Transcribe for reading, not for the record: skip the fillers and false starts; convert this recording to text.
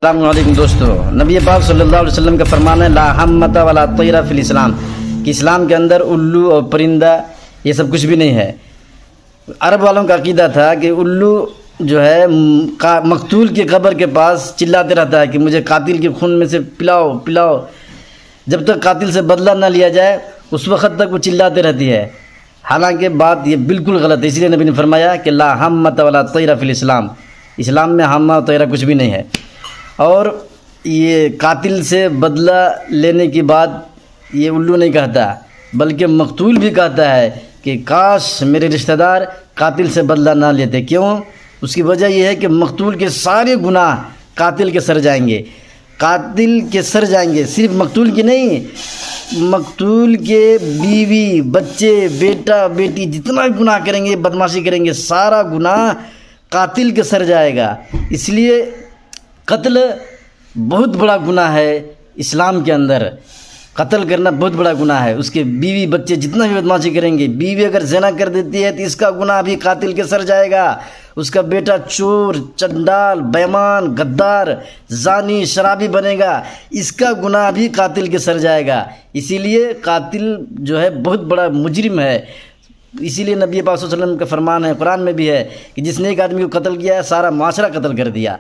السلام علیکم دوستو، نبی پاک صلی اللہ علیہ وسلم کا فرمان ہے لا حمۃ ولا طیر فی الاسلام، کہ اسلام کے اندر الو اور پرندہ یہ سب کچھ بھی نہیں ہے۔ عرب والوں کا عقیدہ تھا کہ الو جو ہے مقتول کی قبر کے پاس چلاتے رہتا ہے کہ مجھے قاتل کے خون میں سے پلاؤ پلاؤ، جب تک قاتل سے بدلہ نہ لیا جائے اس وقت تک وہ چلاتے رہتی ہے۔ حالانکہ بات یہ بالکل غلط ہے، اس لیے نبی نے فرمایا کہ لا حمۃ ولا طیر فی الاسلام، اسلام میں حمہ و طیرہ کچھ بھی نہیں ہے۔ اور یہ قاتل سے بدلہ لینے کی بات یہ الو نہیں کہتا، بلکہ مقتول بھی کہتا ہے کہ کاش میرے رشتہ دار قاتل سے بدلہ نہ لیتے۔ کیوں؟ اس کی وجہ یہ ہے کہ مقتول کے سارے گناہ قاتل کے سر جائیں گے، قاتل کے سر جائیں گے، صرف مقتول کی نہیں، مقتول کے بیوی بچے بیٹا بیٹی جتنا بھی گناہ کریں گے، بدمعاشی کریں گے، سارا گناہ قاتل کے سر جائے گا۔ اس لیے قتل بہت بڑا گناہ ہے اسلام کے اندر، قتل کرنا بہت بڑا گناہ ہے۔ اس کے بیوی بچے جتنا بھی بدمعاشی کریں گے، بیوی اگر زنا کر دیتی ہے تو اس کا گناہ بھی قاتل کے سر جائے گا، اس کا بیٹا چور چنڈال بیمان غدار زانی شرابی بنے گا، اس کا گناہ بھی قاتل کے سر جائے گا۔ اسی لیے قاتل جو ہے بہت بڑا مجرم ہے۔ اسی لیے نبی پاک صلی اللہ علیہ وسلم کا فرمان ہے، قرآن میں بھی ہے کہ جس نے ایک آدمی کو قتل کیا ہے سارا معاشرہ قتل کر دیا۔